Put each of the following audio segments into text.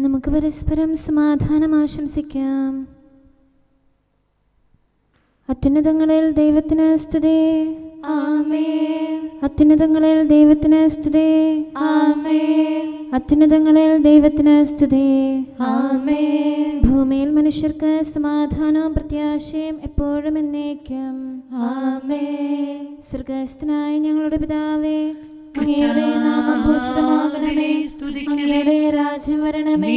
നമുക്ക് പരസ്പരം സമാധാനം ആശംസിക്കാം. അത്യുന്നതങ്ങളിൽ ദൈവത്തിന് സ്തുതി. ആമേൻ. അത്യുന്നതങ്ങളിൽ ദൈവത്തിന് സ്തുതി. ആമേൻ. അത്യുന്നതങ്ങളിൽ ദൈവത്തിന് സ്തുതി. ആമേൻ. ഭൂമിയിൽ മനുഷ്യർക്ക് സമാധാനവും പ്രത്യാശയും എപ്പോഴും എന്നേക്കും. ആമേൻ. സ്വർഗ്ഗസ്ഥനായ ഞങ്ങളുടെ പിതാവേ, അങ്ങയുടെ നാമം പൂജിതമാകണമേ. അങ്ങയുടെ രാജ്യം വരണമേ.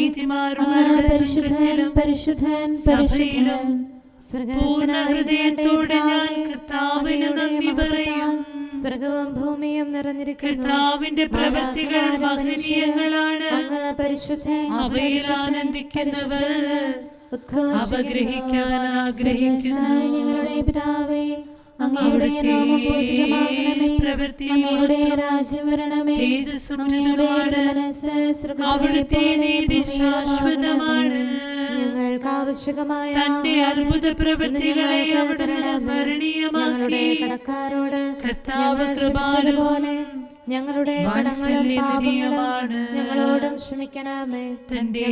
അങ്ങ് പരിശുദ്ധൻ പരിശുദ്ധൻ പരിശുദ്ധൻ. ഹൃദയത്തോടെ ഞാൻ കർത്താവിന് നന്ദി പറയും. സ്വർഗവും ഭൂമിയും നിറഞ്ഞിരിക്കുന്നു കർത്താവിന്റെ പ്രവൃത്തികൾ മഹനീയങ്ങളാണ്. അങ്ങ് പരിശുദ്ധൻ. അവയിൽ ആനന്ദിക്കുന്നവർ അപഗ്രഹിക്കാൻ ആഗ്രഹിക്കുന്നു. ഞങ്ങളുടെ പിതാവേ, അങ്ങയുടെ നാമം പൂജിതമാകണമേ. അങ്ങയുടെ രാജ്യം വരണമേ. അങ്ങയുടെ മനസ്സ് അവിടുത്തെ നീതി ശാശ്വതമാണ്. ഞങ്ങൾക്ക് ആവശ്യകമായ തന്റെ അത്ഭുത പ്രവൃത്തികളെ അവിടുന്ന് സ്മരണീയമാക്കി. കടക്കാരോട് കർത്താവ് കൃപാലുവും ഞങ്ങളുടെ കടങ്ങളും പാപങ്ങളും ഞങ്ങളോടും ക്ഷമിക്കണമേ. തന്റെ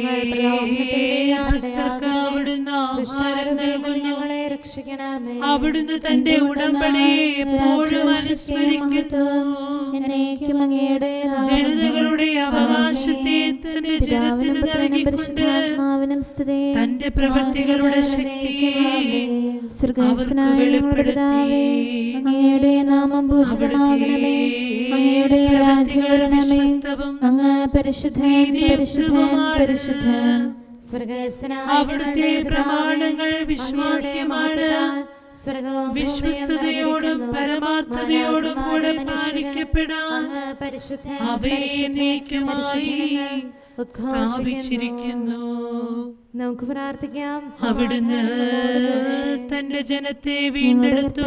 ഞങ്ങളെ രക്ഷിക്കണമേ. അവിടുന്ന് തന്റെ ഉടമ്പടിയെ എപ്പോഴും അനുസ്മരിക്കുന്നു. ജനതകളുടെ അവകാശത്തെ തന്റെ ജനത്തിന് നൽകിക്കൊണ്ട് തന്റെ പ്രവൃത്തികളുടെ ശക്തിയെ സ്വർഗ്ഗസ്ഥനായ അങ്ങയുടെ നാമം പൂജിതമാകണമേ. അങ്ങയുടെ രാജ്യം വരണമേ. അങ്ങ് പരിശുദ്ധൻ പരിശുദ്ധൻ പരിശുദ്ധൻ. അവിടുത്തെ പ്രമാണങ്ങൾ വിശ്വാസ്യമാണ്. വിശ്വസ്തയോടും പരമാർത്ഥതയോടും കൂടെ പാലിക്കപ്പെടാൻ അവയെ എന്നേക്കുമായി സ്ഥാപിച്ചിരിക്കുന്നു. നമുക്ക് പ്രാർത്ഥിക്കാം. അവിടുന്ന് തന്റെ ജനത്തെ വീണ്ടെടുത്തു.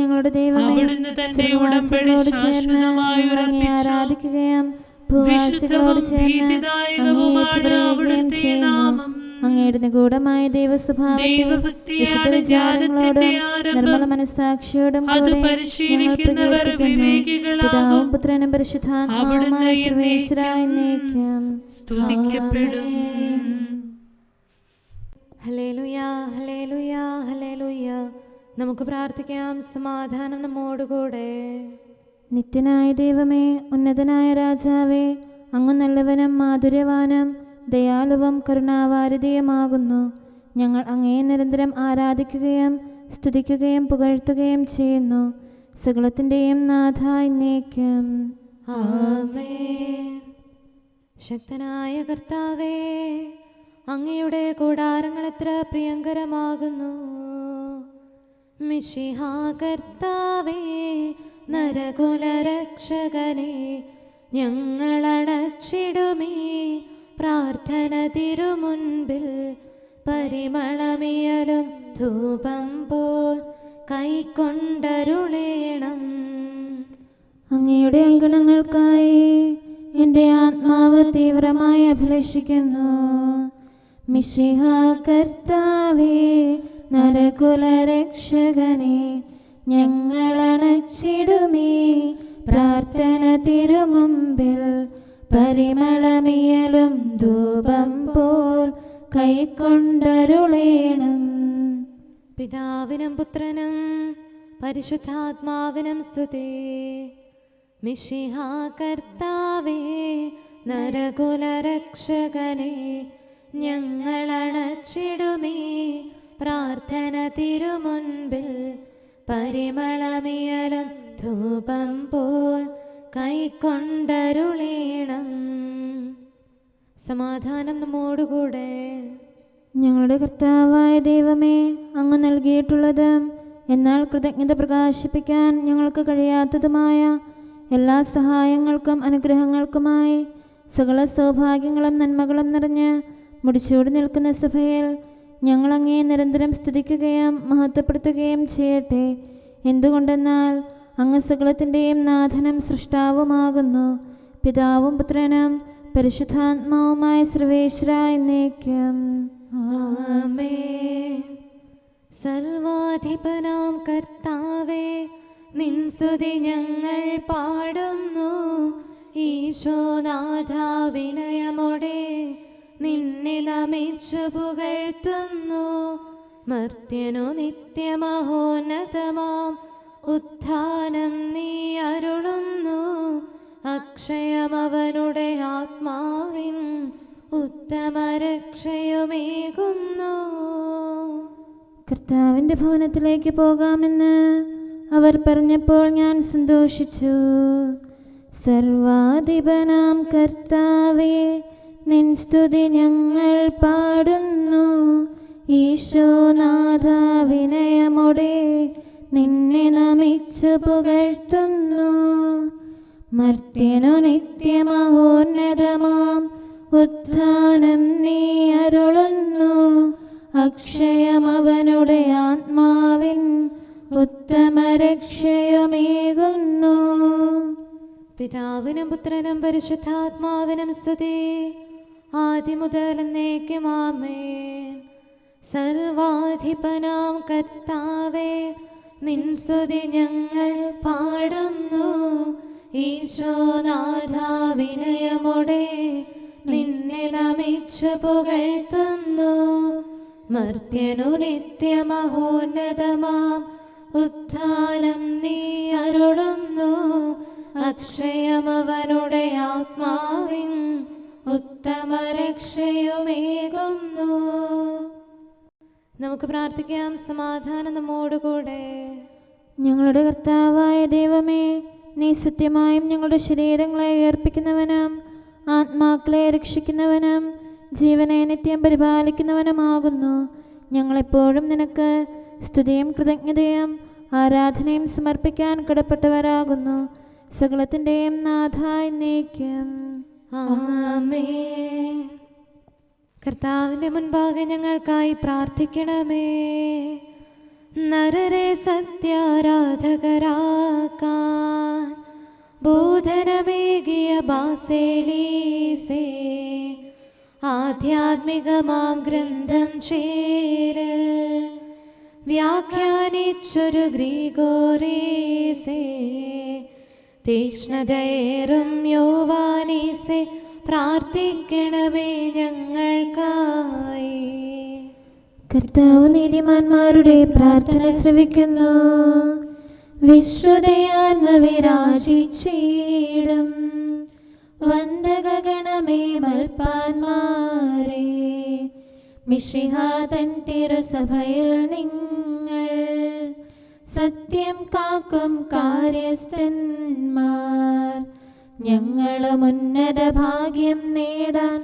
ഞങ്ങളുടെ ദൈവമേ, അവിടുന്ന് തന്റെ ഉടമ്പടി ശാശ്വതമായി ആരാധിക്കുകയും വിശുദ്ധവും ഭീതിദായകവുമാണ് അവിടുത്തെ നാമം. അങ്ങയുടെ നിഗൂഢമായ ദൈവസ്വഭാവങ്ങളോടും നിർമ്മല മനസ്സാക്ഷിയോടും പരിശീലിക്കുന്നവർ വിവേകികളാകും. പുത്രനും പരിശുദ്ധാത്മാവുമായ സർവേശ്വരായ എന്നേക്കും സ്തുതിക്കപ്പെടും. ഹല്ലേലൂയ ഹല്ലേലൂയ ഹല്ലേലൂയ. നമുക്ക് പ്രാർത്ഥിക്കാം. സമാധാനം നമ്മോടുകൂടെ. നിത്യനായ ദൈവമേ, ഉന്നതനായ രാജാവേ, അങ്ങ് നല്ലവനും മാധുര്യവാനും ദയാലുവും കരുണാവാരിധിയുമാകുന്നു. ഞങ്ങൾ അങ്ങയെ നിരന്തരം ആരാധിക്കുകയും സ്തുതിക്കുകയും പുകഴ്ത്തുകയും ചെയ്യുന്നു. സകലത്തിൻ്റെയും നാഥ എന്നേക്കും. ആമേൻ. ശക്തനായ കർത്താവേ, അങ്ങയുടെ കൂടാരങ്ങൾ എത്ര പ്രിയങ്കരമാകുന്നു. മിശിഹാ കർത്താവേ, നരകുലരക്ഷകനെ, ഞങ്ങളണച്ചിടുമീ പ്രാർത്ഥന തിരുമുൻപിൽ. പരിമളമിയലും ധൂപം പോൽ കൈക്കൊണ്ടരുളേണം. അങ്ങയുടെ അങ്കണങ്ങൾക്കായി എൻ്റെ ആത്മാവ് തീവ്രമായി അഭിലഷിക്കുന്നു. മിശിഹാ കർത്താവേ, നരകുലരക്ഷകനെ, ഞങ്ങളണച്ചിടുമീ പ്രാർത്ഥന തിരുമുമ്പിൽ. പരിമളമിയലും ധൂപം പോൽ കൈക്കൊണ്ടരുളേണം. പിതാവിനും പുത്രനും പരിശുദ്ധാത്മാവിനും സ്തുതി. മിശിഹാ കർത്താവേ, നരകുലരക്ഷകനെ, ഞങ്ങളണച്ചിടുമീ പ്രാർത്ഥന തിരുമുൻപിൽ. പരിമളമിയലും ധൂപം പോൽ കൈക്കൊണ്ടരുളേണം. സമാധാനം നമ്മോടുകൂടെ. ഞങ്ങളുടെ കർത്താവായ ദൈവമേ, അങ്ങ് നൽകിയിട്ടുള്ളതും എന്നാൽ കൃതജ്ഞത പ്രകാശിപ്പിക്കാൻ ഞങ്ങൾക്ക് കഴിയാത്തതുമായ എല്ലാ സഹായങ്ങൾക്കും അനുഗ്രഹങ്ങൾക്കുമായി സകല സൗഭാഗ്യങ്ങളും നന്മകളും നിറഞ്ഞ് മുടിച്ചൂടി നിൽക്കുന്ന സഭയിൽ ഞങ്ങൾ അങ്ങയെ നിരന്തരം സ്തുതിക്കുകയും മഹത്വപ്പെടുത്തുകയും ചെയ്യട്ടെ. എന്തുകൊണ്ടെന്നാൽ അങ്ങ് സകലത്തിൻ്റെയും നാഥനും സൃഷ്ടാവുമാകുന്നു. പിതാവും പുത്രനും പരിശുദ്ധാത്മാവുമായ സർവേശ്വരായ എന്നേക്കും. ആമേൻ. സർവാധിപനാം കർത്താവേ, നിൻ സ്തുതി ഞങ്ങൾ പാടുന്നു. ഈശോനാഥ വിനയമോടെ നിന്നെ നമിച്ചു പുകഴ്ത്തുന്നു. മർത്യനു നിത്യമഹോന്നതമാം ഉത്ഥാനം നീ അരുളുന്നു. അക്ഷയമവനുടെ ആത്മാവിൻ ഉത്തമരക്ഷയുമേകുന്നു. കർത്താവിൻ്റെ ഭവനത്തിലേക്ക് പോകാമെന്ന് അവർ പറഞ്ഞപ്പോൾ ഞാൻ സന്തോഷിച്ചു. സർവാധിപനാം കർത്താവേ, നിൻ സ്തുതി ഞങ്ങൾ പാടുന്നു. ഈശോനാഥ, വിനയമോടെ നിന്നെ നമിച്ചു പുകഴ്ത്തുന്നു. മർത്യനു നിത്യമഹോന്നതമാം ഉത്ഥാനം നീ അരുളുന്നു. അക്ഷയമവനുടെ ആത്മാവിൻ ഉത്തമരക്ഷയുമേകുന്നു. പിതാവിനും പുത്രനും പരിശുദ്ധാത്മാവിനും സ്തുതി, ആദ്യം മുതൽ എന്നേക്കും ആമേൻ. സർവാധിപനാം കർത്താവേ, നിൻ സ്തുതി ഞങ്ങൾ പാടുന്നു. ഈശോനാഥ, വിനയമോടെ നിന്നെ നമിച്ചു പുകഴ്ത്തുന്നു. മർത്യനു നിത്യമഹോന്നതമാം ഉത്ഥാനം നീ അരുളുന്നു. അക്ഷയമവനുടെ ആത്മാവിൻ ഉത്തമരക്ഷയുമേകുന്നു. നമുക്ക് പ്രാർത്ഥിക്കാം. സമാധാനം നമ്മോടുകൂടെ. ഞങ്ങളുടെ കർത്താവായ ദൈവമേ, നീ സത്യമായും ഞങ്ങളുടെ ശരീരങ്ങളെ ഉയർപ്പിക്കുന്നവനും ആത്മാക്കളെ രക്ഷിക്കുന്നവനും ജീവനെ നിത്യം പരിപാലിക്കുന്നവനുമാകുന്നു. ഞങ്ങളെപ്പോഴും നിനക്ക് സ്തുതിയും കൃതജ്ഞതയും ആരാധനയും സമർപ്പിക്കാൻ കടപ്പെട്ടവരാകുന്നു. സകലത്തിൻ്റെയും നാഥ എന്നേക്കും ആമേൻ. കർത്താവിൻ്റെ മുൻപാകെ ഞങ്ങൾക്കായി പ്രാർത്ഥിക്കണമേ. നരരെ സത്യാരാധകരാക്കാൻ ബോധനമേകിയ ബാസേലീസേ, ആധ്യാത്മികമാം ഗ്രന്ഥം ചേരൽ വ്യാഖ്യാനിച്ചൊരു ഗ്രിഗോറീസേ, തീക്ഷ്ണതയേറും യോവാനീസേ, പ്രാർത്ഥിക്കണമേ ഞങ്ങൾക്കായി. കർത്താവ് നീതിമാന്മാരുടെ പ്രാർത്ഥന ശ്രവിക്കുന്നു. വിശ്രുതയാത്മവിരാജിച്ചിടും വന്ദഗണമേ മൽപ്പാന്മാരെ, മിശിഹ തൻ തിരുസഭയിൽ നിങ്ങൾ സത്യം കാക്കും കാര്യസ്ഥന്മാർ. ഞങ്ങളും ഉന്നത ഭാഗ്യം നേടാൻ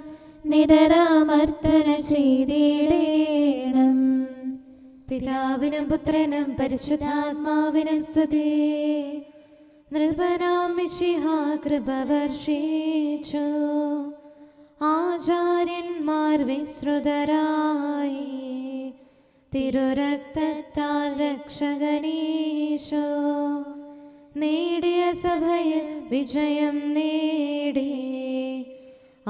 നിരരാമർത്തന ചെയ്തിടേണം. പിതാവിനും പുത്രനും പരിശുദ്ധാത്മാവിനും സ്തുതി. നൃപനാം മിശിഹ കൃപ വർഷിച്ചു. ആചാര്യന്മാർ വിശ്രുതരായി. തിരുരക്തത്താൽ രക്ഷകനീശോ നേടിയ സഭയിൽ വിജയം നേടി.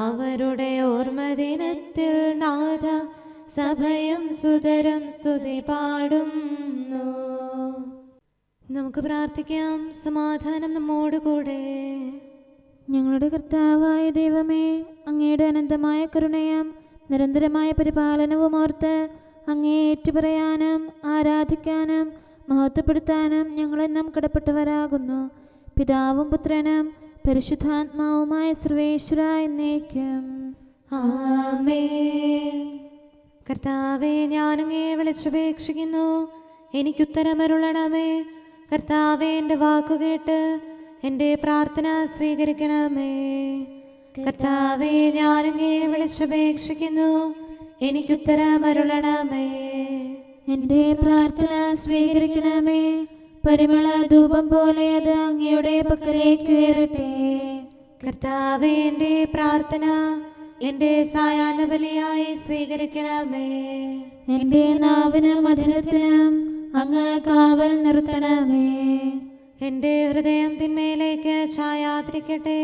അവരുടെ ഓർമ്മദിനത്തിൽ നാഥ സഭയും സുതരം സ്തുതി പാടുന്നു. നമുക്ക് പ്രാർത്ഥിക്കാം. സമാധാനം നമ്മോടുകൂടെ. ഞങ്ങളുടെ കർത്താവായ ദൈവമേ, അങ്ങയുടെ അനന്തമായ കരുണയും നിരന്തരമായ പരിപാലനവും ഓർത്ത് അങ്ങേ ഏറ്റുപറയാനും ആരാധിക്കാനും മഹത്വപ്പെടുത്താനും ഞങ്ങളെന്നും കടപ്പെട്ടവരാകുന്നു. പിതാവും പുത്രനും പരിശുദ്ധാത്മാവുമായ സർവേശ്വര എന്നേക്കും ആമേൻ. കർത്താവേ, ഞാനങ്ങേ വിളിച്ചപേക്ഷിക്കുന്നു, എനിക്കുത്തരമരുളണമേ. കർത്താവേ, എൻ്റെ വാക്കുകേട്ട് എൻ്റെ പ്രാർത്ഥന സ്വീകരിക്കണമേ. കർത്താവേ, ഞാനങ്ങേ വിളിച്ചപേക്ഷിക്കുന്നു, എനിക്കുത്തരമരുളണമേ. എൻ്റെ പ്രാർത്ഥന സ്വീകരിക്കണമേ. പരിമള ധൂപം പോലെ അത് അങ്ങയുടെ പക്കലേക്ക് ഉയരട്ടെ. കർത്താവേ, എൻ്റെ പ്രാർത്ഥന എൻ്റെ സായാഹ്ന ബലിയായി സ്വീകരിക്കണമേ. എൻ്റെ നാവിനും മധുരത്തിനും അങ്ങ് കാവൽ നിർത്തണമേ. എൻ്റെ ഹൃദയം തിന്മയിലേക്ക് ചായാതിരിക്കട്ടെ.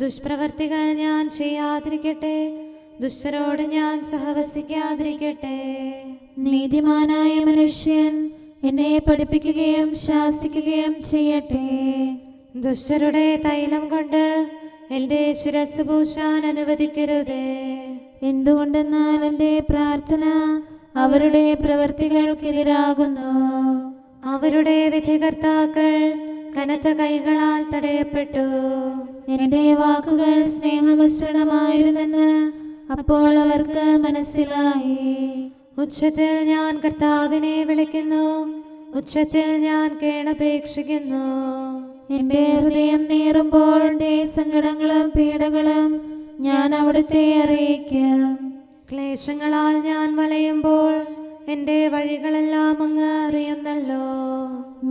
ദുഷ്പ്രവർത്തികൾ ഞാൻ ചെയ്യാതിരിക്കട്ടെ. ദുഷ്ടരോട് ഞാൻ സഹവസിക്കാതിരിക്കട്ടെ. നീതിമാനായ മനുഷ്യൻ എന്നെ പഠിപ്പിക്കുകയും ശാസിക്കുകയും ചെയ്യട്ടെ. ദുഷ്ടരുടെ തൈലം കൊണ്ട് എൻ്റെ ശിരസ് പൂശാൻ അനുവദിക്കരുതേ. എന്തുകൊണ്ടെന്നാൽ എൻ്റെ പ്രാർത്ഥന അവരുടെ പ്രവൃത്തികൾക്കെതിരാകുന്നു. അവരുടെ വിധികർത്താക്കൾ കനത്ത കൈകളാൽ തടയപ്പെട്ടു. എൻ്റെ വാക്കുകൾ സ്നേഹമിശ്രണമായിരുന്നെന്ന് അപ്പോൾ അവർക്ക് മനസ്സിലായി. ഉച്ചത്തിൽ ഞാൻ കർത്താവിനെ വിളിക്കുന്നു, ഉച്ചത്തിൽ ഞാൻ കേണപേക്ഷിക്കുന്നു. എൻ്റെ ഹൃദയം നീറുമ്പോൾ എൻ്റെ സങ്കടങ്ങളും പീഡകളും ഞാൻ അവിടുത്തെ അറിയിക്കും. ക്ലേശങ്ങളാൽ ഞാൻ വലയുമ്പോൾ എൻ്റെ വഴികളെല്ലാം അങ്ങ് അറിയുന്നല്ലോ.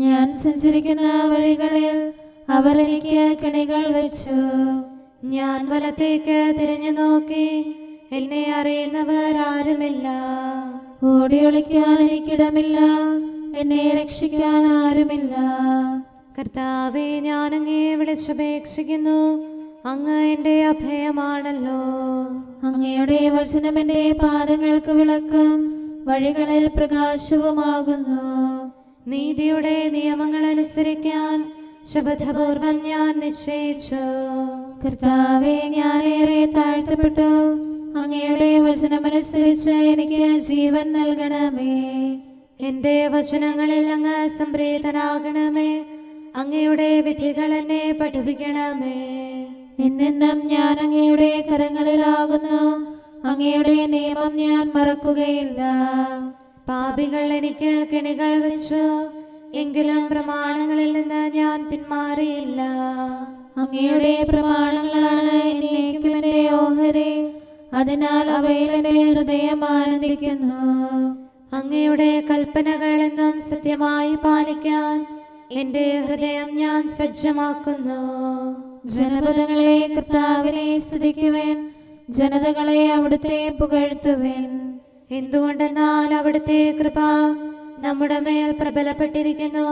ഞാൻ സഞ്ചരിക്കുന്ന വഴികളിൽ അവർ എനിക്ക് കെണികൾ വെച്ചു. ഞാൻ വലത്തേക്ക് തിരിഞ്ഞു നോക്കി, എന്നെ അറിയുന്നവർ ആരുമില്ല. ഓടി ഒളിക്കാൻ എനിക്കിടമില്ല, എന്നെ രക്ഷിക്കാൻ ആരുമില്ല. കർത്താവേ, ഞാൻ അങ്ങയെ വിളിച്ചപേക്ഷിക്കുന്നു, അങ്ങ് എൻ്റെ അഭയമാണല്ലോ. അങ്ങയുടെ വചനം എൻ്റെ പാദങ്ങൾക്ക് വിളക്കും വഴികളിൽ പ്രകാശവുമാകുന്നു. നീതിയുടെ നിയമങ്ങൾ അനുസരിക്കാൻ ശപഥപൂർവം ഞാൻ നിശ്ചയിച്ചു. കർത്താവേ, ഞാനേറെ താഴ്ത്തപ്പെട്ടു. അങ്ങയുടെ വചനമനുസരിച്ച് എനിക്ക് ജീവൻ നൽകണമേ. എൻ്റെ വചനങ്ങളിൽ അങ്ങ് സംപ്രീതനാകണമേ. അങ്ങയുടെ വിധികൾ എന്നെ പഠിപ്പിക്കണമേ. എന്നെന്നും ഞാൻ അങ്ങയുടെ കരങ്ങളിലാകുന്നു. അങ്ങയുടെ നിയമം ഞാൻ മറക്കുകയില്ല. പാപികൾ എനിക്ക് കെണികൾ വെച്ചു, എങ്കിലും പ്രമാണങ്ങളിൽ നിന്ന് ഞാൻ പിന്മാറിയില്ല. അങ്ങയുടെ പ്രമാണങ്ങളാണ് എന്നേക്കും എൻ്റെ ഓഹരി, അതിനാൽ അവയിൽ എൻ്റെ ഹൃദയം ആനന്ദിക്കുന്നു. അങ്ങയുടെ കൽപ്പനകൾ എന്നും സത്യമായി പാലിക്കാൻ എൻ്റെ ഹൃദയം ഞാൻ സജ്ജമാക്കുന്നു. ജനപദങ്ങളെ കർത്താവിനെ സ്തുതിക്കുവേൻ, ജനതകളെ അവിടുത്തെ പുകഴ്ത്തുവേൻ. എന്തുകൊണ്ടെന്നാൽ അവിടുത്തെ കൃപ നമ്മുടെ മേൽ പ്രബലപ്പെട്ടിരിക്കുന്നു.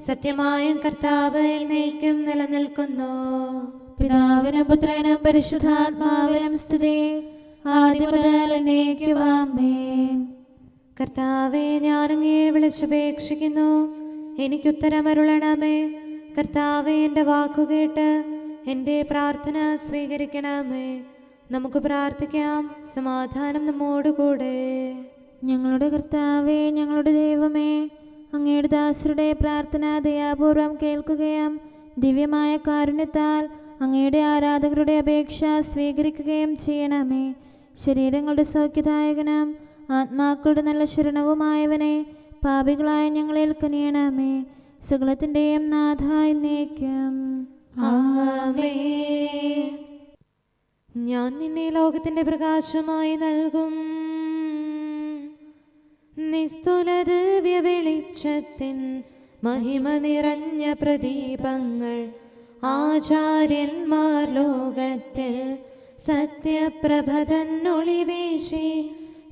സത്യമായും കർത്താവ് എന്നേക്കും നിലനിൽക്കുന്നു. പിതാവിനും പുത്രനും പരിശുദ്ധാത്മാവിനും സ്തുതി, ആദ്യം മുതൽ എന്നേക്കും ആമേൻ. കർത്താവേ, ഞാൻ അങ്ങയെ വിളിച്ചപേക്ഷിക്കുന്നു, എനിക്കുത്തരമരുളണമേ. കർത്താവേ, എൻ്റെ വാക്കുകേട്ട് എൻ്റെ പ്രാർത്ഥന സ്വീകരിക്കണമേ. നമുക്ക് പ്രാർത്ഥിക്കാം. സമാധാനം നമ്മോടുകൂടെ. ഞങ്ങളുടെ കർത്താവേ, ഞങ്ങളുടെ ദൈവമേ, അങ്ങയുടെ ദാസരുടെ പ്രാർത്ഥന ദയാപൂർവം കേൾക്കുകയും ദിവ്യമായ കാരുണ്യത്താൽ അങ്ങയുടെ ആരാധകരുടെ അപേക്ഷ സ്വീകരിക്കുകയും ചെയ്യണമേ. ശരീരങ്ങളുടെ സൗഖ്യദായകനും ആത്മാക്കളുടെ നല്ല ശരണവുമായവനെ, പാപികളായ ഞങ്ങളിൽ കനിയണമേ. സകലത്തിൻ്റെയും നാഥ എന്നേക്കും ആമേൻ. ഞാൻ നിന്നെ ലോകത്തിന്റെ പ്രകാശമായി നൽകും. നിസ്തുല ദിവ്യ വെളിച്ചത്തിൻ മഹിമ നിറഞ്ഞ പ്രദീപങ്ങൾ ആചാര്യന്മാർ ലോകത്തിൽ സത്യപ്രഭതൻ ഒളിവേശി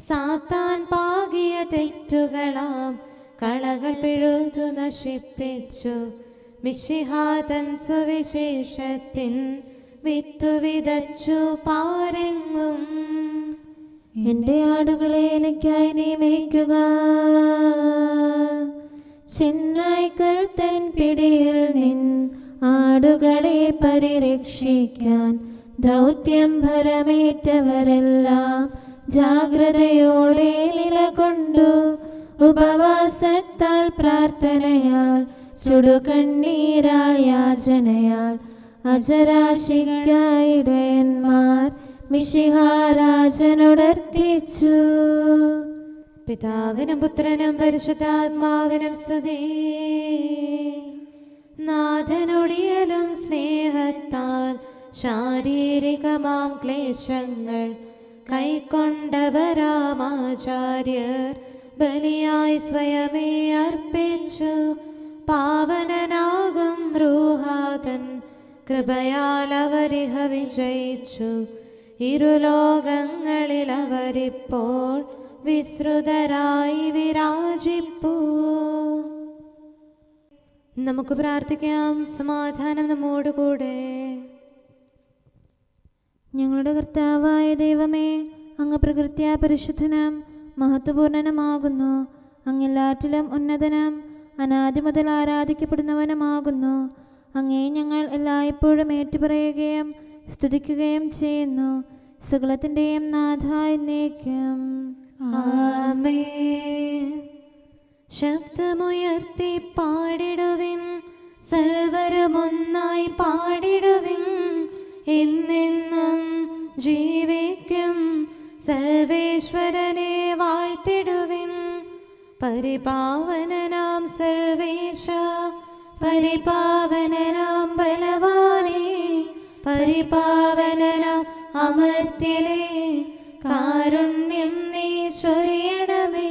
സാത്താൻ പാകിയ തെറ്റുകളാം കളകൾ പിഴുതു നശിപ്പിച്ചു. മിശിഹാതൻ സുവിശേഷത്തിൻ വിത്തു വിതച്ചു പാരെങ്ങും. എൻ്റെ ആടുകളെ എനിക്കായി നീ മേയ്ക്കുക. ചെന്നായ്ക്കൾ തൻ പിടിയിൽ ആടുകളെ പരിരക്ഷിക്കാൻ ദൗത്യം ഭരമേറ്റവരെല്ലാം ജാഗ്രതയോടെ നിലകൊണ്ടു. ഉപവാസത്താൽ പ്രാർത്ഥനയാൽ ചുടുകണ്ണീരാൽ യാചനയാൽ അജരാശിക്കായിടയന്മാർ മിശിഹാരാജനോടർപ്പിച്ചു. പിതാവിനും പുത്രനും പരിശുദ്ധാത്മാവിനും സ്തുതി. നാഥനൊടിയലും സ്നേഹത്താൽ ശാരീരികമാം ക്ലേശങ്ങൾ കൈക്കൊണ്ടവരാമാചാര്യർ ബലിയായി സ്വയമേ അർപ്പിച്ചു. പാവനനാകും റൂഹാതൻ കൃപയാൽ അവരിഹ വിജയിച്ചു. ഇരുലോകങ്ങളിൽ അവരിപ്പോൾ വിസ്തൃതരായി വിരാജിപ്പൂ. നമുക്ക് പ്രാർത്ഥിക്കാം. സമാധാനം നമ്മോടുകൂടെ. ഞങ്ങളുടെ കർത്താവായ ദൈവമേ, അങ്ങ് പ്രകൃത്യാ പരിശുദ്ധനും മഹത്വപൂർണനുമാകുന്നു. അങ്ങെല്ലാറ്റിലും ഉന്നതനും അനാദി മുതൽ ആരാധിക്കപ്പെടുന്നവനുമാകുന്നു. അങ്ങേ ഞങ്ങൾ എല്ലായ്പ്പോഴും ഏറ്റുപറയുകയും സ്തുതിക്കുകയും ചെയ്യുന്നു. സകലത്തിൻ്റെയും നാഥ എന്നേക്കും. ആമേൻ. ശബ്ദമുയർത്തി പാടിടുവിൻ, സർവരുമൊന്നായി പാടിടുവിൻ. എന്നെന്നും ജീവിക്കും സർവേശ്വരനെ വാഴ്ത്തിടുവിൻ. പരിപാവനനാം സർവേശ, പരിപാവനനാം ബലവാനേ, പരിപാവനനാം അമർത്യനേ, കാരുണ്യം നീ ചൊരിയണമേ.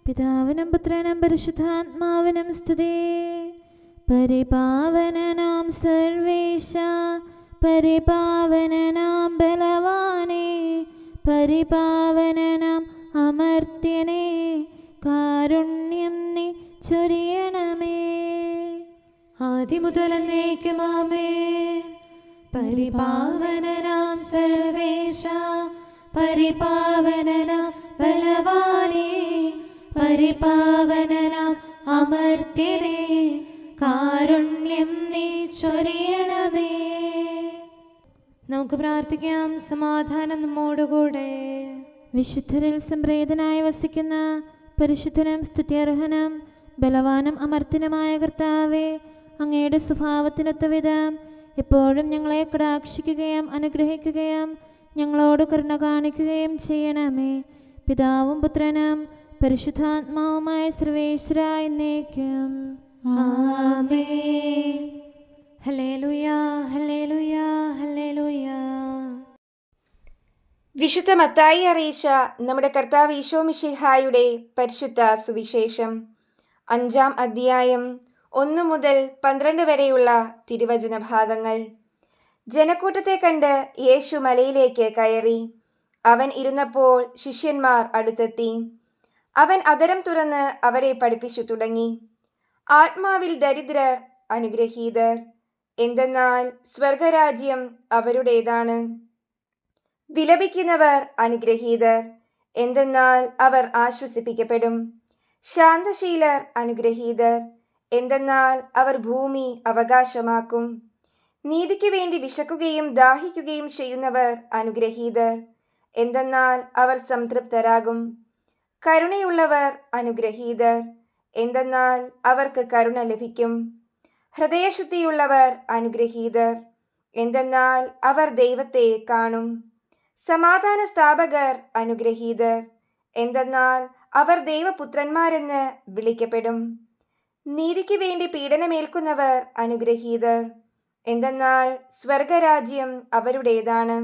പിതാവിനും പുത്രനും പരിശുദ്ധാത്മാവിനും സ്തുതി. പരിപാവനനാം സർവേശ, പരിപാവനനാം ബലവാനേ, പരിപാവനനാം അമർത്യനേ, കാരുണ്യം നീ ചൊരിയണമേ. ആദിമുതൽ എന്നേക്കും ആമേൻ. പരിപാവനനാം സർവേശ, പരിപാവനനാം ബലവാനേ, പരിപാവനനാം അമർത്യനേ, കാരുണ്യം നീ ചൊരിയണമേ. നമുക്ക് പ്രാർത്ഥിക്കാം. സമാധാനം നമ്മോടുകൂടെ. വിശുദ്ധരിൽ സംപ്രേതനായി വസിക്കുന്ന പരിശുദ്ധനും സ്തുത്യർഹനും ബലവാനും അമർത്യനുമായ കർത്താവേ, അങ്ങയുടെ സ്വഭാവത്തിനൊത്ത വിധം എപ്പോഴും ഞങ്ങളെ കടാക്ഷിക്കുകയും അനുഗ്രഹിക്കുകയും ഞങ്ങളോട് കരുണ കാണിക്കുകയും ചെയ്യണമേ. പിതാവും പുത്രനും പരിശുദ്ധാത്മാവുമായ സർവേശ്വര എന്നേക്കും. ആമേൻ. ഹല്ലേലൂയ, ഹല്ലേലൂയ, ഹല്ലേലൂയ. വിശുദ്ധ മത്തായി അറിയിച്ച നമ്മുടെ കർത്താവ് ഈശോ മിശിഹായുടെ പരിശുദ്ധ സുവിശേഷം 5-ാം അധ്യായം 1 മുതൽ 12 വരെയുള്ള തിരുവചന ഭാഗങ്ങൾ. ജനക്കൂട്ടത്തെ കണ്ട് യേശു മലയിലേക്ക് കയറി. അവൻ ഇരുന്നപ്പോൾ ശിഷ്യന്മാർ അടുത്തെത്തി. അവൻ അധരം തുറന്ന് അവരെ പഠിപ്പിച്ചു തുടങ്ങി. ആത്മാവിൽ ദരിദ്രർ അനുഗ്രഹീതർ, എന്തെന്നാൽ സ്വർഗരാജ്യം അവരുടേതാണ്. വിലപിക്കുന്നവർ അനുഗ്രഹീതർ, എന്തെന്നാൽ അവർ ആശ്വസിപ്പിക്കപ്പെടും. ശാന്തശീലർ അനുഗ്രഹീതർ, എന്തെന്നാൽ അവർ ഭൂമി അവകാശമാക്കും. നീതിക്ക് വേണ്ടി വിശക്കുകയും ദാഹിക്കുകയും ചെയ്യുന്നവർ അനുഗ്രഹീതർ, എന്തെന്നാൽ അവർ സംതൃപ്തരാകും. കരുണയുള്ളവർ അനുഗ്രഹീതർ, എന്തെന്നാൽ അവർക്ക് കരുണ ലഭിക്കും. ഹൃദയശുദ്ധിയുള്ളവർ അനുഗ്രഹീതർ, എന്തെന്നാൽ അവർ ദൈവത്തെ കാണും. സമാധാന സ്ഥാപകർ അനുഗ്രഹീതർ, എന്തെന്നാൽ അവർ ദൈവപുത്രന്മാരെന്ന് വിളിക്കപ്പെടും. നീതിക്ക് വേണ്ടി പീഡനമേൽക്കുന്നവർ അനുഗ്രഹീതർ, എന്തെന്നാൽ സ്വർഗരാജ്യം അവരുടേതാണ്.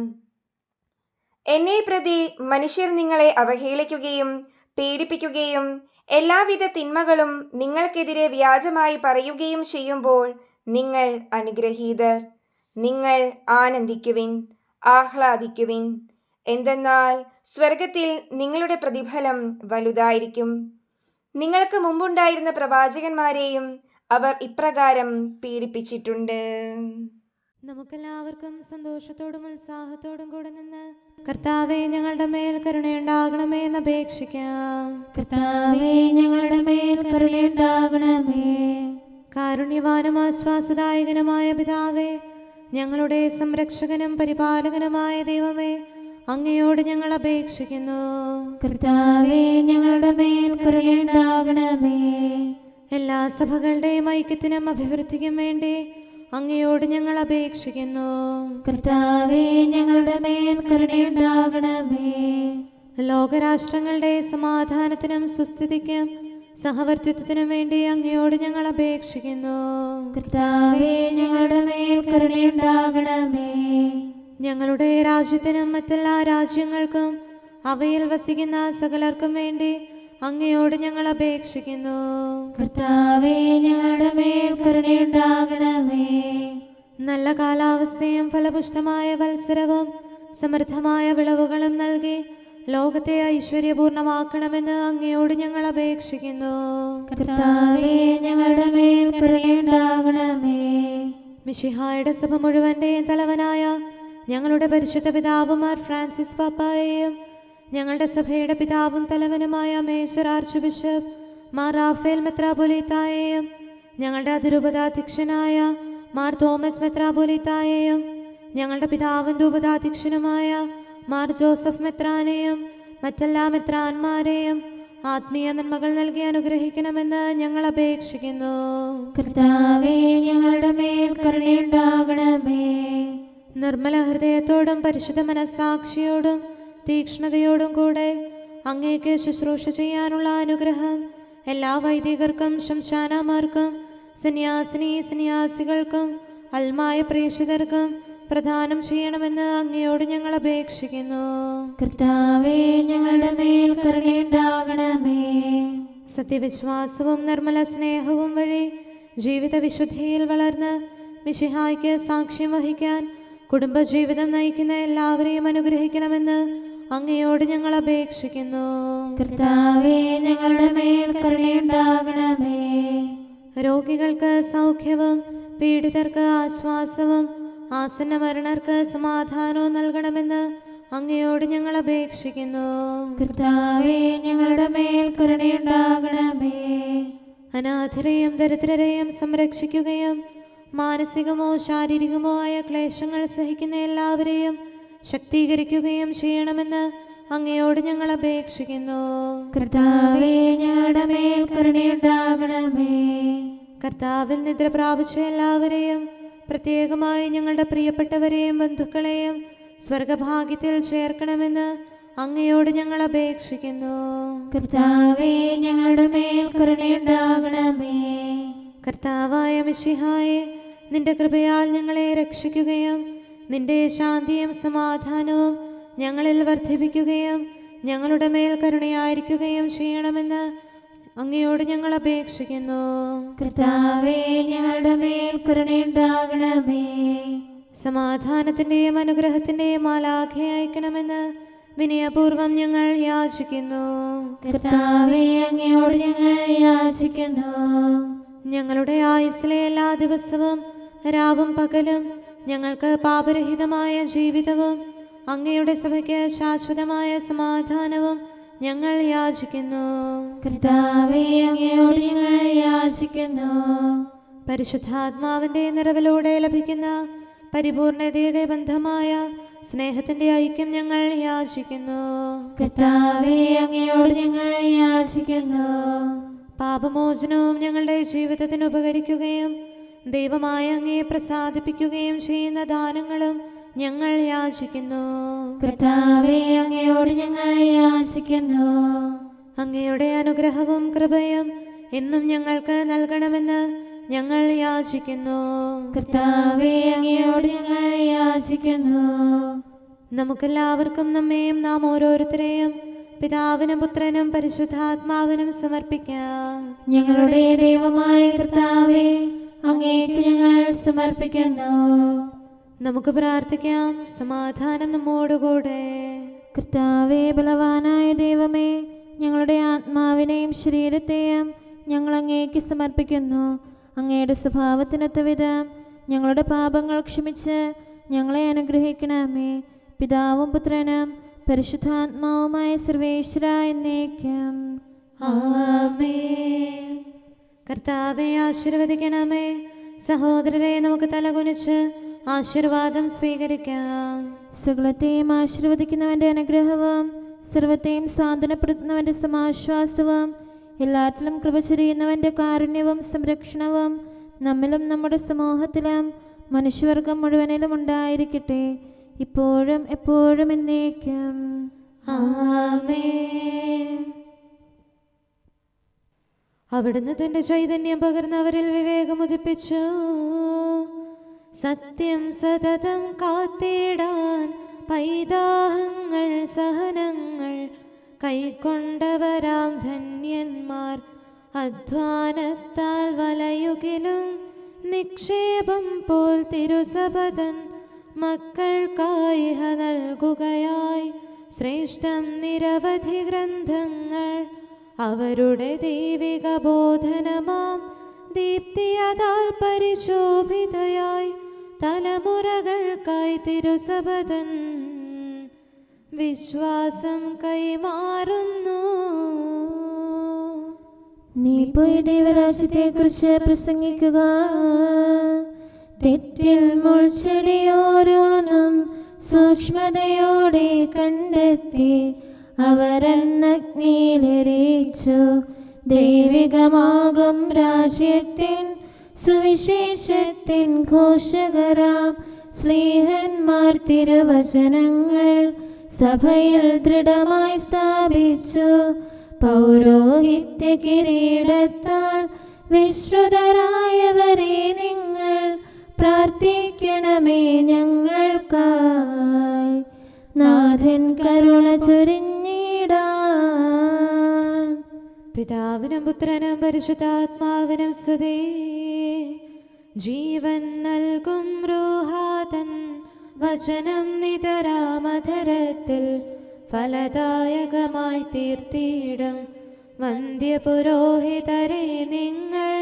എന്നെ പ്രതി മനുഷ്യർ നിങ്ങളെ അവഹേളിക്കുകയും പീഡിപ്പിക്കുകയും എല്ലാവിധ തിന്മകളും നിങ്ങൾക്കെതിരെ വ്യാജമായി പറയുകയും ചെയ്യുമ്പോൾ നിങ്ങൾ അനുഗ്രഹീതർ. നിങ്ങൾ ആനന്ദിക്കുവിൻ, ആഹ്ലാദിക്കുവിൻ, എന്തെന്നാൽ സ്വർഗത്തിൽ നിങ്ങളുടെ പ്രതിഫലം വലുതായിരിക്കും. നിങ്ങൾക്ക് മുമ്പുണ്ടായിരുന്ന പ്രവാചകന്മാരെയും അവർ ഇപ്രകാരം പീഡിപ്പിച്ചിട്ടുണ്ട്. നമുക്കെല്ലാവർക്കും സന്തോഷത്തോടും ഉത്സാഹത്തോടും കൂടെ നിന്ന് കർത്താവേ, ഞങ്ങളുടെ മേൽ കരുണയുണ്ടാകണമേ എന്ന് അപേക്ഷിക്കാം. കർത്താവേ, ഞങ്ങളുടെ മേൽ കരുണയുണ്ടാകണമേ. കാരുണ്യവാനും ആശ്വാസദായകനുമായ പിതാവേ, ഞങ്ങളുടെ സംരക്ഷകനും പരിപാലകനുമായ ദൈവമേ, അങ്ങയോട് ഞങ്ങൾ അപേക്ഷിക്കുന്നു. കർത്താവേ, ഞങ്ങളുടെ മേൽ കരുണയുണ്ടാകണമേ. എല്ലാ സഭകളുടെയും ഐക്യത്തിനും അഭിവൃദ്ധിക്കും വേണ്ടി അങ്ങയോട് ഞങ്ങൾ അപേക്ഷിക്കുന്നു. കർത്താവേ, ഞങ്ങളുടെ മേൽ കരുണയുണ്ടാകണമേ. ലോകരാഷ്ട്രങ്ങളുടെ സമാധാനത്തിനും സുസ്ഥിതിക്കും സഹവർത്തിത്വത്തിനും വേണ്ടി അങ്ങയോട് ഞങ്ങൾ അപേക്ഷിക്കുന്നു. കർത്താവേ, ഞങ്ങളുടെ മേൽ കരുണയുണ്ടാകണമേ. ഞങ്ങളുടെ രാജ്യത്തിനും മറ്റെല്ലാ രാജ്യങ്ങൾക്കും അവയിൽ വസിക്കുന്ന സകലർക്കും വേണ്ടി അങ്ങയോട് ഞങ്ങൾ അപേക്ഷിക്കുന്നു. കർത്താവേ, ഞങ്ങളുടെ മേൽ കരുണയുണ്ടാകണമേ. നല്ല കാലാവസ്ഥയും ഫലപുഷ്ടമായ വത്സരവും സമൃദ്ധമായ വിളവുകളും നൽകി ലോകത്തെ ഐശ്വര്യപൂർണമാക്കണമെന്ന് അങ്ങയോട് ഞങ്ങൾ അപേക്ഷിക്കുന്നു. കർത്താവേ, ഞങ്ങളുടെ മേൽ കരുണയുണ്ടാകണമേ. മിശിഹായുടെ സഭ മുഴുവന്റെയും തലവനായ ഞങ്ങളുടെ പരിശുദ്ധ പിതാവുമാർ ഫ്രാൻസിസ് പാപ്പായെയും ഞങ്ങളുടെ സഭയുടെ പിതാവും തലവനുമായ major archbishop Mar Raphael മെത്രാപൊലീത്തായെയും ഞങ്ങളുടെ അതിരൂപതാധ്യക്ഷനായ മാർ തോമസ് മെത്രാപൊലീത്തായെയും ഞങ്ങളുടെ പിതാവിൻ്റെ ഉപതാധ്യക്ഷനുമായ മാർ ജോസഫ് മെത്രാനെയും മറ്റെല്ലാ മെത്രാന്മാരെയും ആത്മീയ നന്മകൾ നൽകി അനുഗ്രഹിക്കണമെന്ന് ഞങ്ങൾ അപേക്ഷിക്കുന്നു. കർത്താവേ, ഞങ്ങളുടെ മേൽ കരുണയുണ്ടാകണമേ. നിർമ്മല ഹൃദയത്തോടും പരിശുദ്ധ മനസ്സാക്ഷിയോടും തീക്ഷ്ണതയോടും കൂടെ അങ്ങേക്ക് ശുശ്രൂഷ ചെയ്യാനുള്ള അനുഗ്രഹം എല്ലാ വൈദികർക്കും ശംശാനമാർക്കും സന്യാസികൾക്കും അൽമായ പ്രേക്ഷിതർക്കും പ്രദാനം ചെയ്യണമെന്ന് അങ്ങയോട് ഞങ്ങൾ അപേക്ഷിക്കുന്നു. കർത്താവേ, ഞങ്ങളുടെ മേൽ കരുണയുണ്ടാകണമേ. സത്യവിശ്വാസവും നിർമ്മല സ്നേഹവും വഴി ജീവിത വിശുദ്ധിയിൽ വളർന്ന് മിശിഹായ്ക്ക് സാക്ഷ്യം വഹിക്കാൻ കുടുംബജീവിതം നയിക്കുന്ന എല്ലാവരെയും അനുഗ്രഹിക്കണമെന്ന് അങ്ങയോട് ഞങ്ങൾ അപേക്ഷിക്കുന്നു. കർത്താവേ, ഞങ്ങളുടെ മേൽ കരുണയുണ്ടാകണമേ. രോഗികൾക്ക് സൗഖ്യവും പീഡിതർക്ക് ആശ്വാസവും ആസന്ന മരണർക്ക് സമാധാനവും നൽകണമെന്ന് അങ്ങയോട് ഞങ്ങൾ അപേക്ഷിക്കുന്നു. കർത്താവേ, ഞങ്ങളുടെ മേൽ കരുണയുണ്ടാകണമേ. അനാഥരെയും ദരിദ്രരെയും സംരക്ഷിക്കുകയും മാനസികമോ ശാരീരികമോ ആയ ക്ലേശങ്ങൾ സഹിക്കുന്ന എല്ലാവരെയും ശക്തീകരിക്കുകയും ചെയ്യണമെന്ന് അങ്ങയോട് ഞങ്ങൾ അപേക്ഷിക്കുന്നു. കർത്താവേ, ഞങ്ങളുടെ മേൽ കരുണയുണ്ടാകണമേ. കർത്താവിൽ നിദ്ര പ്രാപിച്ച എല്ലാവരെയും പ്രത്യേകമായി ഞങ്ങളുടെ പ്രിയപ്പെട്ടവരെയും ബന്ധുക്കളെയും സ്വർഗഭാഗ്യത്തിൽ ചേർക്കണമെന്ന് അങ്ങയോട് ഞങ്ങൾ അപേക്ഷിക്കുന്നു. കർത്താവേ, ഞങ്ങളുടെ മേൽ കരുണയുണ്ടാകണമേ. കർത്താവായ മിശിഹായെ, നിന്റെ കൃപയാൽ ഞങ്ങളെ രക്ഷിക്കുകയും നിന്റെ ശാന്തിയും സമാധാനവും ഞങ്ങളിൽ വർദ്ധിപ്പിക്കുകയും ഞങ്ങളുടെ മേൽ കരുണയായിരിക്കുകയും ചെയ്യണമെന്ന് അങ്ങയോട് ഞങ്ങൾ അപേക്ഷിക്കുന്നു. കർത്താവേ, ഞങ്ങളുടെ മേൽ കരുണയുണ്ടാകണമേ. സമാധാനത്തിന്റെയും അനുഗ്രഹത്തിന്റെയും മാലാഖയെ അയക്കണമെന്ന് വിനയപൂർവം ഞങ്ങൾ യാചിക്കുന്നു. കർത്താവേ, അങ്ങയോട് ഞങ്ങൾ യാചിക്കുന്നു. ഞങ്ങളുടെ ആയുസ്സിലെ എല്ലാ ദിവസവും രാവും പകലും ഞങ്ങൾക്ക് പാപരഹിതമായ ജീവിതവും അങ്ങയുടെ സഭയ്ക്ക് ശാശ്വതമായ സമാധാനവും ഞങ്ങൾ യാചിക്കുന്നു. കർത്താവേ, അങ്ങയോട് ഞങ്ങൾ യാചിക്കുന്നു. പരിശുദ്ധാത്മാവിന്റെ നിറവിലൂടെ ലഭിക്കുന്ന പരിപൂർണതയുടെ ബന്ധമായ സ്നേഹത്തിന്റെ ഐക്യം ഞങ്ങൾ യാചിക്കുന്നു. കർത്താവേ, അങ്ങയോട് ഞങ്ങൾ യാചിക്കുന്നു. പാപമോചനവും ഞങ്ങളുടെ ജീവിതത്തിന് ഉപകരിക്കുകയും ദൈവമായ അങ്ങയെ പ്രസാദിപ്പിക്കുകയും ചെയ്യുന്ന ദാനങ്ങളും ഞങ്ങൾ യാചിക്കുന്നു. കർത്താവേ, അങ്ങയോട് ഞങ്ങൾ യാചിക്കുന്നു. അങ്ങയുടെ അനുഗ്രഹവും കൃപയും എന്നും ഞങ്ങൾക്ക് നൽകണമെന്ന് ഞങ്ങൾ യാചിക്കുന്നു. കർത്താവേ, അങ്ങയോട് ഞങ്ങൾ യാചിക്കുന്നു. നമുക്കെല്ലാവർക്കും നമ്മെയും നാം ഓരോരുത്തരെയും പിതാവിനും പുത്രനും പരിശുദ്ധാത്മാവിനും സമർപ്പിക്കാം. ഞങ്ങളുടെ ദൈവമായ കർത്താവേ, അങ്ങേക്ക് ഞങ്ങൾ സമർപ്പിക്കുന്നു. നമുക്ക് പ്രാർത്ഥിക്കാം. സമാധാനം നമ്മോടുകൂടെ. കർത്താവേ, ബലവാനായ ദൈവമേ, ഞങ്ങളുടെ ആത്മാവിനെയും ശരീരത്തെയും ഞങ്ങൾ അങ്ങേക്ക് സമർപ്പിക്കുന്നു. അങ്ങയുടെ സ്വഭാവത്തിനൊത്ത വിധം ഞങ്ങളുടെ പാപങ്ങൾ ക്ഷമിച്ച് ഞങ്ങളെ അനുഗ്രഹിക്കണമേ. പിതാവും പുത്രനും പരിശുദ്ധാത്മാവുമായ സർവേശ്വര എന്നേക്കും. ആമേൻ. കർത്താവെ ആശീർവദിക്കണമേ. സഹോദരരെ, നമുക്ക് തലകുനിച്ച് ആശീർവാദം സ്വീകരിക്കാം. സകലത്തെയും ആശീർവദിക്കുന്നവന്റെ അനുഗ്രഹവും സർവത്തെയും സാന്ത്വനപ്പെടുത്തുന്നവന്റെ സമാശ്വാസവും എല്ലാറ്റിലും കൃപ ചൊരിയുന്നവന്റെ കാരുണ്യവും സംരക്ഷണവും നമ്മിലും നമ്മുടെ സമൂഹത്തിലും മനുഷ്യവർഗം മുഴുവനിലും ഉണ്ടായിരിക്കട്ടെ, ഇപ്പോഴും എപ്പോഴും എന്നേക്കും. ആമേൻ. അവിടുന്ന് തന്റെ ചൈതന്യം പകർന്നവരിൽ വിവേകമുദിപ്പിച്ചു. സത്യം സതതം കാത്തിടാൻ പൈതാഹങ്ങൾ സഹനങ്ങൾ കൈക്കൊണ്ടവരാം ധന്യന്മാർ. അധ്വാനത്താൽ വലയുകിലും നിക്ഷേപം പോൽ തിരുസപതൻ മക്കൾക്കായി നൽകുകയായി ശ്രേഷ്ഠം നിരവധി ഗ്രന്ഥങ്ങൾ. അവരുടെ ദൈവിക ബോധനമാം ദീപ്തിയതാൽ പരിശോഭിതയായി തലമുറകൾക്കായി തിരുസപതൻ വിശ്വാസം കൈമാറുന്നു. നീ പോയി ദൈവരാജ്യത്തെ കുറിച്ച് പ്രസംഗിക്കുക. തെറ്റിൽ മുൾച്ചെടിയോരോന്നും സൂക്ഷ്മതയോടെ കണ്ടെത്തി അവരന്നഗ്നിയിലെറിയിച്ചു. ദൈവികമാകും രാജ്യത്തിൻ സുവിശേഷത്തിൻ ഘോഷകരാം സ്ലീഹന്മാർ തിരുവചനങ്ങൾ സഭയിൽ ദൃഢമായി സ്ഥാപിച്ചു. പൗരോഹിത്യ കിരീടത്താൽ വിശ്രുതരായവരെ നിങ്ങൾ പ്രാർത്ഥിക്കണമേ ഞങ്ങൾക്കായി. നാഥൻ കരുണ ചൊരിഞ്ഞിടാൻ. പിതാവിനും പുത്രനും പരിശുദ്ധാത്മാവിനും സ്തുതി. ജീവൻ നൽകും റൂഹാതൻ വചനം നിതരാമധരത്തിൽ ഫലദായകമായി തീർത്തിയിടും. വന്ധ്യപുരോഹിതരെ നിങ്ങൾ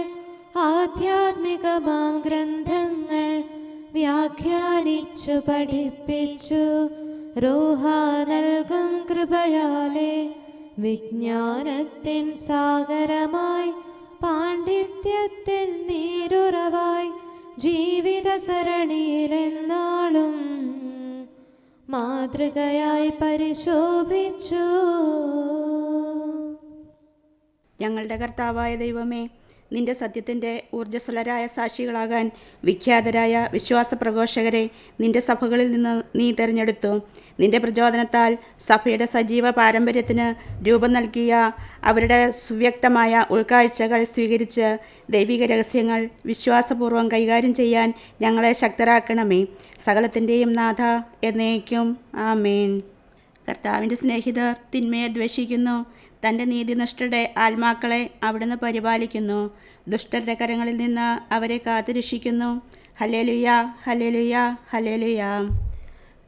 ആധ്യാത്മികമാം ഗ്രന്ഥങ്ങൾ വ്യാഖ്യാനിച്ചു പഠിപ്പിച്ചു. റൂഹ നൽകും കൃപയാലെ വിജ്ഞാനത്തിൻ സാഗരമായി പാണ്ഡിത്യത്തിൻ നീരുറവായി ജീവിത സരണിയിലെന്നാളും മാതൃകയായി പരിശോഭിച്ചു. ഞങ്ങളുടെ കർത്താവായ ദൈവമേ, നിന്റെ സത്യത്തിൻ്റെ ഊർജ്ജസ്വലരായ സാക്ഷികളാകാൻ വിഖ്യാതരായ വിശ്വാസ പ്രഘോഷകരെ നിന്റെ സഭകളിൽ നിന്ന് നീ തിരഞ്ഞെടുത്തു. നിന്റെ പ്രചോദനത്താൽ സഭയുടെ സജീവ പാരമ്പര്യത്തിന് രൂപം നൽകിയ അവരുടെ സുവ്യക്തമായ ഉൾക്കാഴ്ചകൾ സ്വീകരിച്ച് ദൈവിക രഹസ്യങ്ങൾ വിശ്വാസപൂർവ്വം കൈകാര്യം ചെയ്യാൻ ഞങ്ങളെ ശക്തരാക്കണമേ. സകലത്തിൻ്റെയും നാഥ എന്നേക്കും ആമേൻ. കർത്താവിൻ്റെ സ്നേഹിതർ തിന്മയെ ദ്വേഷിക്കുന്നു. തൻ്റെ നീതിനിഷ്ഠരുടെ ആത്മാക്കളെ അവിടുന്ന് പരിപാലിക്കുന്നു. ദുഷ്ടരുടെ കരങ്ങളിൽ നിന്ന് അവരെ കാത്തുരക്ഷിക്കുന്നു. ഹല്ലേലൂയ, ഹല്ലേലൂയ, ഹല്ലേലൂയ.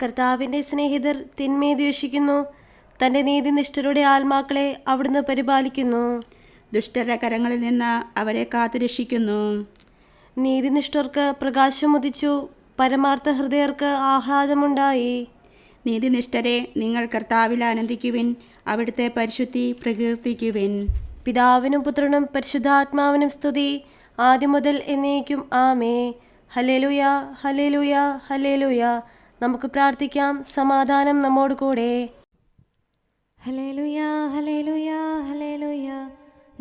കർത്താവിൻ്റെ സ്നേഹിതർ തിന്മയെ ദ്വേഷിക്കുന്നു. തൻ്റെ നീതിനിഷ്ഠരുടെ ആത്മാക്കളെ അവിടുന്ന് പരിപാലിക്കുന്നു. ദുഷ്ടരുടെ കരങ്ങളിൽ നിന്ന് അവരെ കാത്തുരക്ഷിക്കുന്നു. നീതിനിഷ്ഠർക്ക് പ്രകാശമുദിച്ചു. പരമാർത്ഥ ഹൃദയർക്ക് ആഹ്ലാദമുണ്ടായി. നീതിനിഷ്ഠരെ, നിങ്ങൾ കർത്താവിൽ ആനന്ദിക്കുവിൻ. അവിടുത്തെ പരിശുദ്ധി പ്രകീർത്തിക്കുവിൻ. പിതാവിനും പുത്രനും പരിശുദ്ധാത്മാവിനും സ്തുതി, ആദ്യം മുതൽ എന്നേക്കും ആമേ. ഹല്ലേലൂയ, ഹല്ലേലൂയ, ഹല്ലേലൂയ. നമുക്ക് പ്രാർത്ഥിക്കാം. സമാധാനം നമ്മോട് കൂടെ. ഹല്ലേലൂയ, ഹല്ലേലൂയ, ഹല്ലേലൂയ.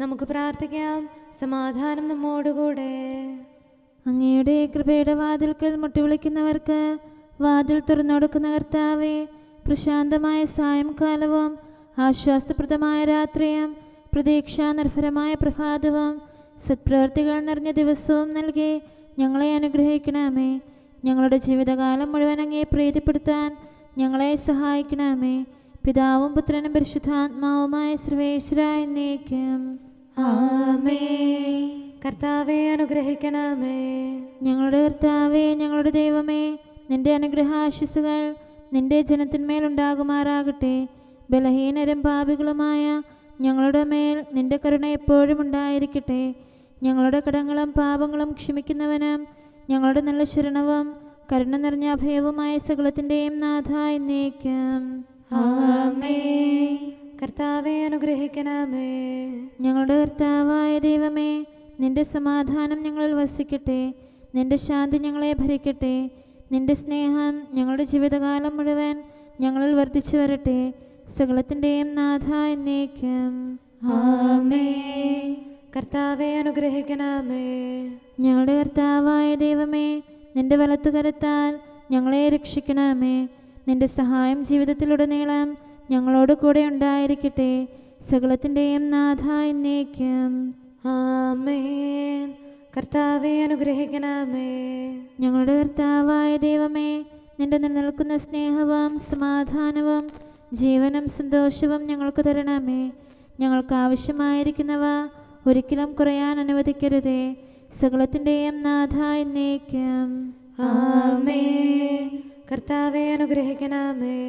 നമുക്ക് പ്രാർത്ഥിക്കാം. സമാധാനം നമ്മോടുകൂടെ. അങ്ങയുടെ കൃപയുടെ വാതിൽക്കൽ മുട്ടിവിളിക്കുന്നവർക്ക് വാതിൽ തുറന്നുകൊടുക്കുന്ന കർത്താവേ, പ്രശാന്തമായ സായംകാലവും ആശ്വാസപ്രദമായ രാത്രിയും പ്രതീക്ഷാനിർഭരമായ പ്രഭാതവും സത്പ്രവർത്തികൾ നിറഞ്ഞ ദിവസവും നൽകി ഞങ്ങളെ അനുഗ്രഹിക്കണമേ. ഞങ്ങളുടെ ജീവിതകാലം മുഴുവൻ അങ്ങയെ പ്രീതിപ്പെടുത്താൻ ഞങ്ങളെ സഹായിക്കണമേ. പിതാവും പുത്രനും പരിശുദ്ധാത്മാവുമായ സർവേശ്വരായ എന്നേക്കും ആമേൻ. കർത്താവേ അനുഗ്രഹിക്കണമേ. ഞങ്ങളുടെ കർത്താവേ, ഞങ്ങളുടെ ദൈവമേ, നിന്റെ അനുഗ്രഹാശിസുകൾ നിന്റെ ജനത്തിന്മേലുണ്ടാകുമാറാകട്ടെ. ബലഹീനരും പാപികളുമായ ഞങ്ങളുടെ മേൽ നിന്റെ കരുണ എപ്പോഴും ഉണ്ടായിരിക്കട്ടെ. ഞങ്ങളുടെ കടങ്ങളും പാപങ്ങളും ക്ഷമിക്കുന്നവനും ഞങ്ങളുടെ നല്ല ശരണവും കരുണ നിറഞ്ഞ അഭയവുമായ സകലത്തിൻ്റെയും നാഥ എന്നേക്കും ആമേൻ. കർത്താവേ അനുഗ്രഹിക്കണമേ. ഞങ്ങളുടെ കർത്താവായ ദൈവമേ, നിന്റെ സമാധാനം ഞങ്ങളിൽ വസിക്കട്ടെ. നിന്റെ ശാന്തി ഞങ്ങളെ ഭരിക്കട്ടെ. നിന്റെ സ്നേഹം ഞങ്ങളുടെ ജീവിതകാലം മുഴുവൻ ഞങ്ങളിൽ വർദ്ധിച്ചു വരട്ടെ. സകലത്തിൻ്റെയും നാഥ എന്നേക്കും ആമേൻ. കർത്താവേ അനുഗ്രഹിക്കണമേ. ഞങ്ങളുടെ കർത്താവായ ദൈവമേ, നിന്റെ വലത്തുകരത്താൽ ഞങ്ങളെ രക്ഷിക്കണമേ. നിന്റെ സഹായം ജീവിതത്തിലുടനീളം ഞങ്ങളോട് കൂടെ ഉണ്ടായിരിക്കട്ടെ. സകലത്തിൻ്റെയും നാഥ എന്നേക്കും ആമേൻ. കർത്താവേ അനുഗ്രഹിക്കണമേ. ഞങ്ങളുടെ കർത്താവായ ദൈവമേ, നിന്റെ നിലനിൽക്കുന്ന സ്നേഹവും സമാധാനവും ജീവനും സന്തോഷവും ഞങ്ങൾക്ക് തരണമേ. ഞങ്ങൾക്ക് ആവശ്യമായിരിക്കുന്നവ ഒരിക്കലും കുറയാൻ അനുവദിക്കരുതേ. സകലത്തിൻ്റെയും നാഥ എന്നേക്കും ആമേൻ. കർത്താവേ അനുഗ്രഹിക്കണമേ.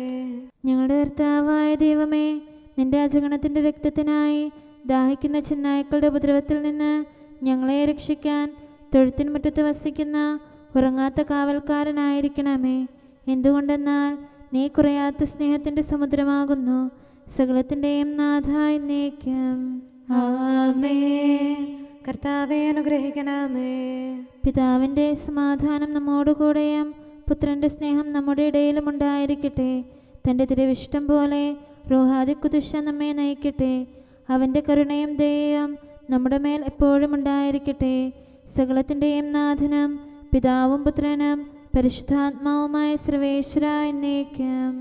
ഞങ്ങളുടെ കർത്താവായ ദൈവമേ, നിന്റെ അജഗണത്തിൻ്റെ രക്തത്തിനായി ദാഹിക്കുന്ന ചെന്നായ്ക്കളുടെ ഉപദ്രവത്തിൽ നിന്ന് ഞങ്ങളെ രക്ഷിക്കാൻ തൊഴുത്തിൻ മുറ്റത്ത് വസിക്കുന്ന ഉറങ്ങാത്ത കാവൽക്കാരനായിരിക്കണമേ. എന്തുകൊണ്ടെന്നാൽ നീ കുറയാത്ത സ്നേഹത്തിൻ്റെ സമുദ്രമാകുന്നു. സകലത്തിൻ്റെയും നാഥ എന്നേക്കും ആമേൻ. കർത്താവെ അനുഗ്രഹിക്കണമേ. പിതാവിൻ്റെ സമാധാനം നമ്മോടുകൂടെയും പുത്രൻ്റെ സ്നേഹം നമ്മുടെ ഇടയിലും ഉണ്ടായിരിക്കട്ടെ. തൻ്റെ തിരുവിഷ്ടം പോലെ റൂഹാദി കുദുശ നമ്മെ നയിക്കട്ടെ. അവൻ്റെ കരുണയും ദയയും നമ്മുടെ മേൽ എപ്പോഴും ഉണ്ടായിരിക്കട്ടെ. സകലത്തിൻ്റെയും നാഥനും പിതാവും പുത്രനും പരിശുദ്ധാത്മാവുമായ സർവേശ്വര എന്നേക്കും.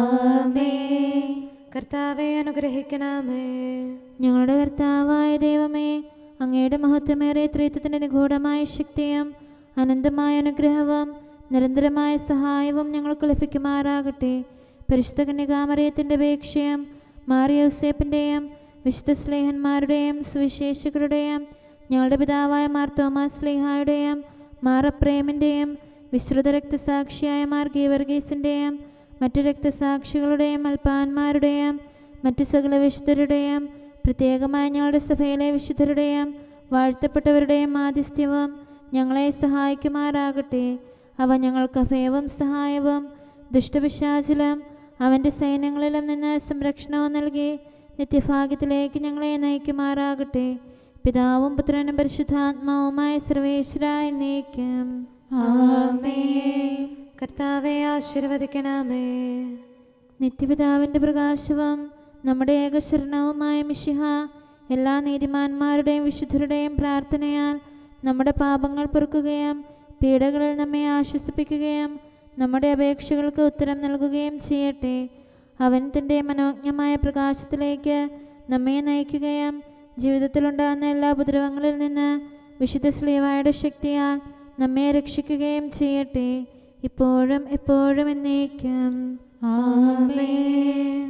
ആമേൻ. കർത്താവെ അനുഗ്രഹിക്കണമേ. ഞങ്ങളുടെ കർത്താവായ ദൈവമേ, അങ്ങയുടെ മഹത്വമേറിയ ത്രിത്വത്തിൻ്റെ നിഗൂഢമായ ശക്തിയും അനന്തമായ അനുഗ്രഹവും നിരന്തരമായ സഹായവും ഞങ്ങൾക്ക് ലഭിക്കുമാറാകട്ടെ. പരിശുദ്ധ കന്യകാമറിയത്തിൻ്റെ അപേക്ഷയും മാറിയോസേപ്പിൻ്റെയും വിശുദ്ധ സ്ലേഹന്മാരുടെയും സുവിശേഷകരുടെയും ഞങ്ങളുടെ പിതാവായ മാർ തോമാസ് സ്ലീഹായുടെയും മാർ അപ്രേമിൻ്റെയും വിശ്രുത രക്തസാക്ഷിയായ മാർ ഗീവർഗീസിൻ്റെയും മറ്റു രക്തസാക്ഷികളുടെയും അൽപ്പാന്മാരുടെയും മറ്റു സകല വിശുദ്ധരുടെയും പ്രത്യേകമായി ഞങ്ങളുടെ സഭയിലെ വിശുദ്ധരുടെയും വാഴ്ത്തപ്പെട്ടവരുടെയും മാധ്യസ്ഥ്യവും ഞങ്ങളെ സഹായിക്കുമാറാകട്ടെ. അവ ഞങ്ങൾക്ക് അഭയവും സഹായവും ദുഷ്ടപിശാചിലും അവൻ്റെ സൈന്യങ്ങളിലും നിന്ന് സംരക്ഷണവും നൽകി നിത്യഭാഗ്യത്തിലേക്ക് ഞങ്ങളെ നയിക്കുമാറാകട്ടെ. പിതാവും പുത്രനും പരിശുദ്ധാത്മാവുമായ സർവേശ്വര എന്നേക്കും. ആമേൻ. കർത്താവെ ആശീർവദിക്കണമേ. നിത്യപിതാവിൻ്റെ പ്രകാശവും നമ്മുടെ ഏകശരണവുമായ മിശിഹ എല്ലാ നീതിമാന്മാരുടെയും വിശുദ്ധരുടെയും പ്രാർത്ഥനയാൽ നമ്മുടെ പാപങ്ങൾ പൊറുക്കുകയും പീഡകളിൽ നമ്മെ ആശ്വസിപ്പിക്കുകയും നമ്മുടെ അപേക്ഷകൾക്ക് ഉത്തരം നൽകുകയും ചെയ്യട്ടെ. അവൻ തൻ്റെ മനോജ്ഞമായ പ്രകാശത്തിലേക്ക് നമ്മെ നയിക്കുകയും ജീവിതത്തിലുണ്ടാകുന്ന എല്ലാ ഉപദ്രവങ്ങളിൽ നിന്ന് വിശുദ്ധ ശ്ലീഹായുടെ ശക്തിയാൽ നമ്മെ രക്ഷിക്കുകയും ചെയ്യട്ടെ, ഇപ്പോഴും എപ്പോഴും എന്നേക്കും. ആമേൻ.